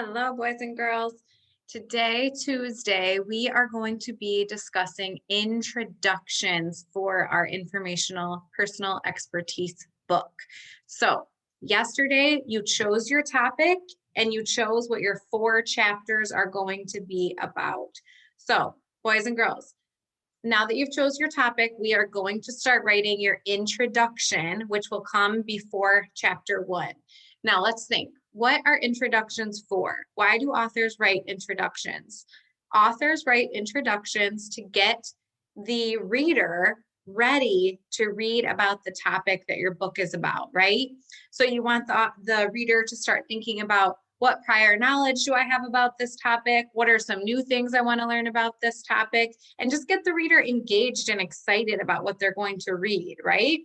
Hello, boys and girls. Today, Tuesday, we are going to be discussing introductions for our informational personal expertise book. So, yesterday, you chose your topic and you chose what your 4 chapters are going to be about. So, boys and girls, now that you've chose your topic, we are going to start writing your introduction, which will come before chapter 1. Now let's think, what are introductions for? Why do authors write introductions? Authors write introductions to get the reader ready to read about the topic that your book is about, right? So you want the reader to start thinking about, what prior knowledge do I have about this topic? What are some new things I want to learn about this topic? And just get the reader engaged and excited about what they're going to read, right?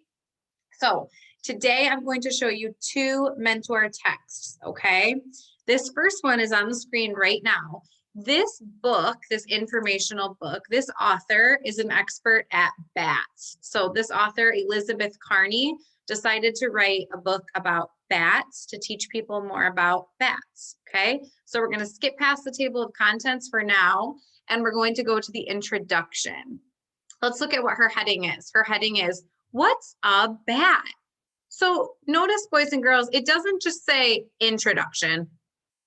So today I'm going to show you 2 mentor texts, okay? This first one is on the screen right now. This book, this informational book, this author is an expert at bats. So this author, Elizabeth Carney, decided to write a book about bats to teach people more about bats, okay? So we're gonna skip past the table of contents for now, and we're going to go to the introduction. Let's look at what her heading is. Her heading is, what's a bat? So notice, boys and girls, it doesn't just say introduction.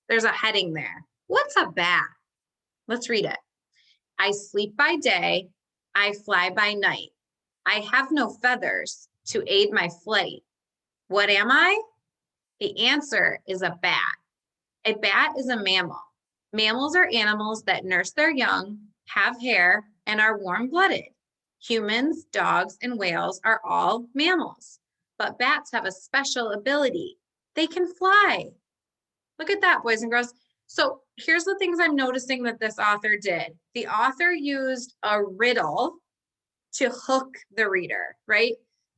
There's a heading there. What's a bat? Let's read it. I sleep by day, I fly by night. I have no feathers to aid my flight. What am I? The answer is a bat. A bat is a mammal. Mammals are animals that nurse their young, have hair, and are warm-blooded. Humans, dogs, and whales are all mammals, but bats have a special ability. They can fly. Look at that, boys and girls. So here's the things I'm noticing that this author did. The author used a riddle to hook the reader, right?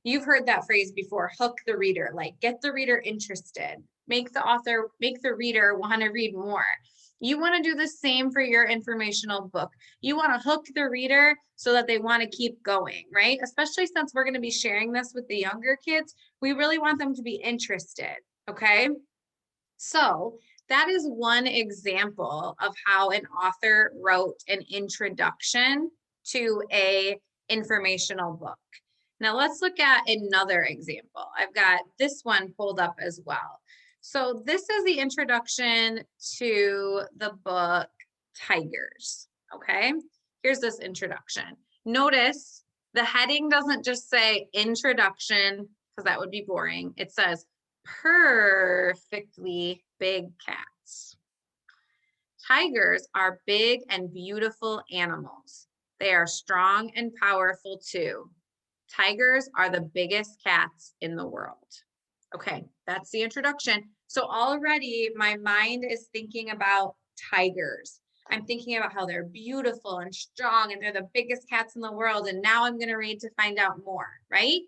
You've heard that phrase before, hook the reader, like get the reader interested, make the reader want to read more. You want to do the same for your informational book. You want to hook the reader so that they want to keep going, right? Especially since we're going to be sharing this with the younger kids, we really want them to be interested, okay? So that is one example of how an author wrote an introduction to a informational book. Now let's look at another example. I've got this one pulled up as well. So this is the introduction to the book Tigers, okay? Here's this introduction. Notice the heading doesn't just say introduction, because that would be boring. It says perfectly big cats. Tigers are big and beautiful animals. They are strong and powerful too. Tigers are the biggest cats in the world. Okay, that's the introduction. So already my mind is thinking about tigers. I'm thinking about how they're beautiful and strong and they're the biggest cats in the world. And now I'm going to read to find out more, right?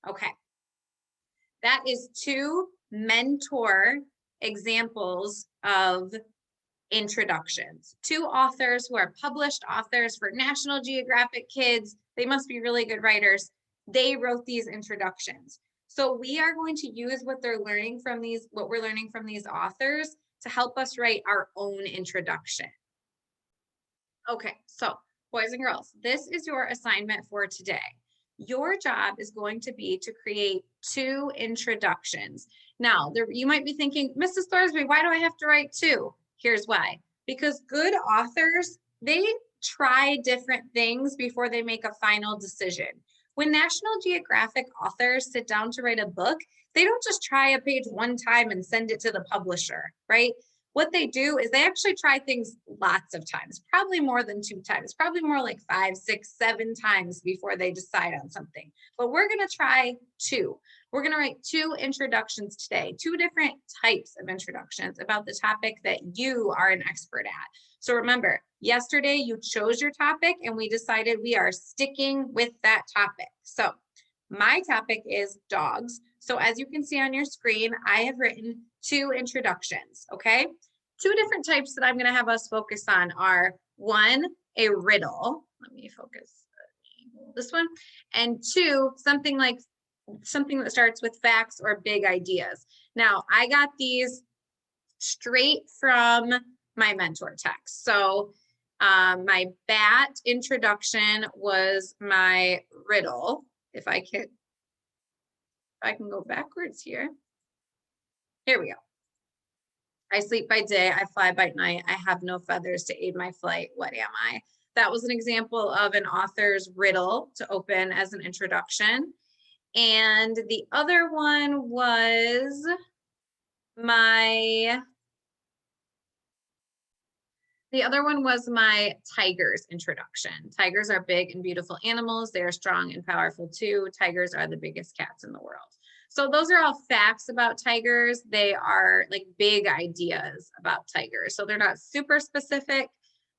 Okay. That is 2 mentor examples of introductions. 2 authors who are published authors for National Geographic Kids. They must be really good writers. They wrote these introductions. So we are going to use what we're learning from these authors to help us write our own introduction. Okay, so boys and girls, this is your assignment for today. Your job is going to be to create 2 introductions. Now, you might be thinking, Mrs. Thorsby, why do I have to write 2? Here's why. Because good authors, they try different things before they make a final decision. When National Geographic authors sit down to write a book, they don't just try a page one time and send it to the publisher, right? What they do is they actually try things lots of times, probably more than 2 times, probably more like 5, 6, 7 times before they decide on something. But we're going to try 2. We're going to write 2 introductions today, 2 different types of introductions about the topic that you are an expert at. So remember, yesterday you chose your topic and we decided we are sticking with that topic. So my topic is dogs. So as you can see on your screen, I have written 2 introductions, okay? 2 different types that I'm going to have us focus on are 1, a riddle. Let me focus this one. And 2, something that starts with facts or big ideas. Now, I got these straight from my mentor text. So my bat introduction was my riddle. If I can go backwards here. Here we go. I sleep by day, I fly by night, I have no feathers to aid my flight. What am I? That was an example of an author's riddle to open as an introduction. And the other one was my tiger's introduction. Tigers are big and beautiful animals. They are strong and powerful too. Tigers are the biggest cats in the world. So those are all facts about tigers. They are like big ideas about tigers. So they're not super specific.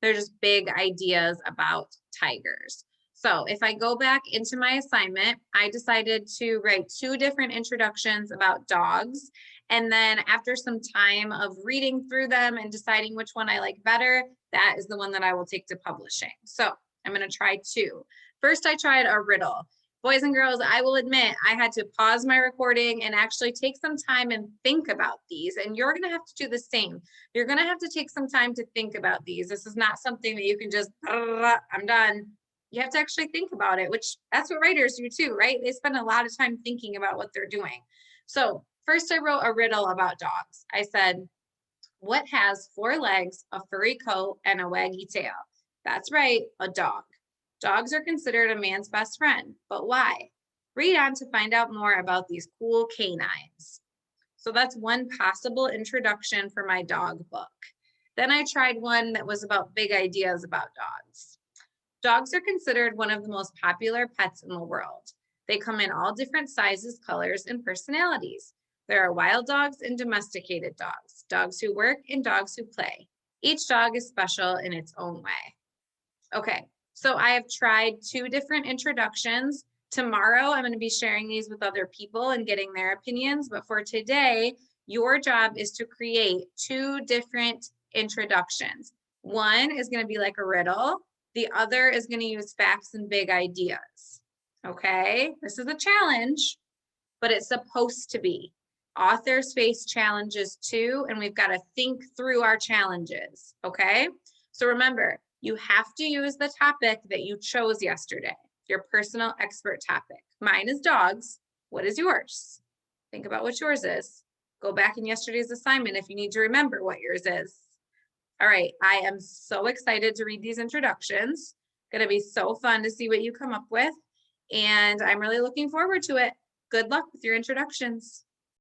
They're just big ideas about tigers. So if I go back into my assignment, I decided to write 2 different introductions about dogs. And then after some time of reading through them and deciding which one I like better, that is the one that I will take to publishing. So I'm going to try 2. First, I tried a riddle. Boys and girls, I will admit I had to pause my recording and actually take some time and think about these. And you're going to have to do the same. You're going to have to take some time to think about these. This is not something that you can just, I'm done. You have to actually think about it, which that's what writers do too, right? They spend a lot of time thinking about what they're doing. So first I wrote a riddle about dogs. I said, what has 4 legs, a furry coat, and a waggy tail? That's right, a dog. Dogs are considered a man's best friend, but why? Read on to find out more about these cool canines. So that's one possible introduction for my dog book. Then I tried one that was about big ideas about dogs. Dogs are considered one of the most popular pets in the world. They come in all different sizes, colors, and personalities. There are wild dogs and domesticated dogs, dogs who work and dogs who play. Each dog is special in its own way. Okay, so I have tried 2 different introductions. Tomorrow, I'm going to be sharing these with other people and getting their opinions. But for today, your job is to create 2 different introductions. One is going to be like a riddle. The other is going to use facts and big ideas. Okay, this is a challenge, but it's supposed to be. Authors face challenges too, and we've got to think through our challenges. Okay, so remember, you have to use the topic that you chose yesterday, your personal expert topic. Mine is dogs. What is yours? Think about what yours is. Go back in yesterday's assignment if you need to remember what yours is. All right, I am so excited to read these introductions. Going to be so fun to see what you come up with. And I'm really looking forward to it. Good luck with your introductions.